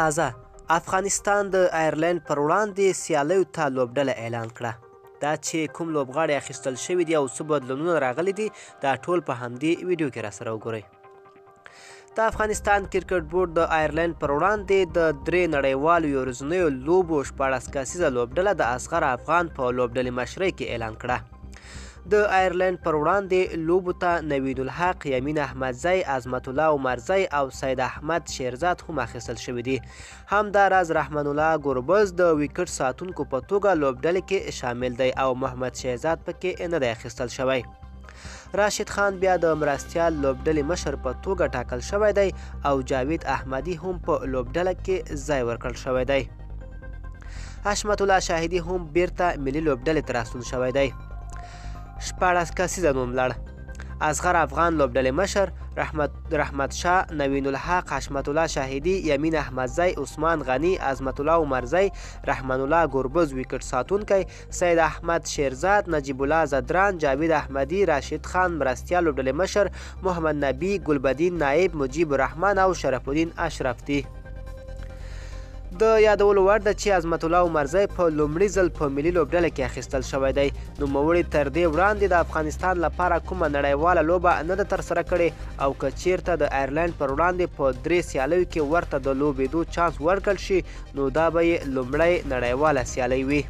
تازه افغانستان د آیرلینډ پر وړاندې سیالیو ته لوبډله اعلان کړه. دا چې کوم لوبغاړي اخیستل شوي دي او څه بدلونونه راغلي دي دا ټول په همدې ویډیو کې راسره وګورئ. د افغانستان کرکټ بورډ د آیرلینډ پر وړاندې د 3 نړیوالو یو ورځنیو لوبو 14 کسیزه لوبډله د اصغر افغان په لوبډلې مشرۍ کې اعلان کړه. د آیرلینډ پر وړاندې لوبو ته نوید الحق، یمین احمدزی، عظمت الله عمرزی او سید احمد شیرزاد هم اخیستل شوي دي. همداراز رحمان الله ګربز د ویکټ ساتونکو په توګه لوبډلې کې شامل دی او محمد شهزاد پکې نه دی اخیستل شوی. راشد خان بیا د مرستیال لوبډلې مشر په توګه ټاکل شوی دی او جاوید احمدي هم په لوبډله کې ځای ورکړل شوی دی. حشمت الله شاهدي هم بیرته ملي لوبډلې ته راستون شوی دی. 14 کسیزه نوملړ اصغر افغان لوبډلې مشر رحمت شاه، نوین الحق، حشمت الله شاهدي، یمین احمدزی، عثمان غنی، عظمت الله عمرزی، رحمان الله ګربز ویکټ ساتونکی، سید احمد شیرزاد، نجیب الله زدران، جاوید احمدي، راشد خان مرستیال لوبډلې مشر، محمد نبی، ګلبدین نایب، مجیب الرحمن او شرف الدین اشرف دي. د یادولو وړ ده چې عظمت الله عمرزی په لومړي ځل په ملي لوبډله کې اخیستل شوی دی. نوموړي تر دې وړاندې د افغانستان لپاره کومه نړیواله لوبه نه ده ترسره کړې او که چیرته د آیرلینډ پر وړاندې په 3 سیالیو کې ورته د لوبېدو چانس ورکړل شي نو دا به یې لومړی نړیواله سیالۍ وي.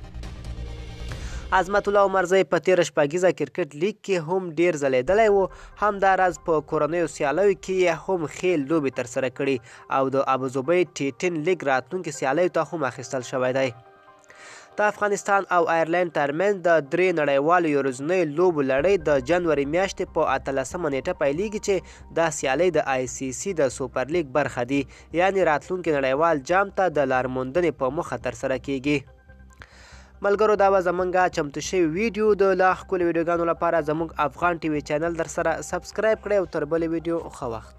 عظمت الله عمرزی په تیره شپږیزه کرکټ لیګ کې هم ډیر ځلیدلی و. همداراز په کورنیو سیالیو کې یې هم ښې لوبې ترسره کړي او د ابوظبي ټي10 لیګ راتلونکي سیالیو ته هم اخیستل شوی دی. د افغانستان او آیرلینډ ترمنځ د 3 نړیوالو یو ورځنیو لوبو لړۍ د جنوري میاشتې په 18مه نیټه پیلیږي چې دا سیالۍ د آی سی سی د سوپر لیګ برخه دي، یعنې راتلونکي نړیوال جام ته د لارموندنې په موخه ترسره کیږي. ملګرو دا به زمونږ چمتو شوي ویډیو د لا ښکلو ویډیوګانو لپاره زموږ افغان ټي وي چینل در سره سبسکرایب کړئ او تر بلې ویډیو ښه وخت.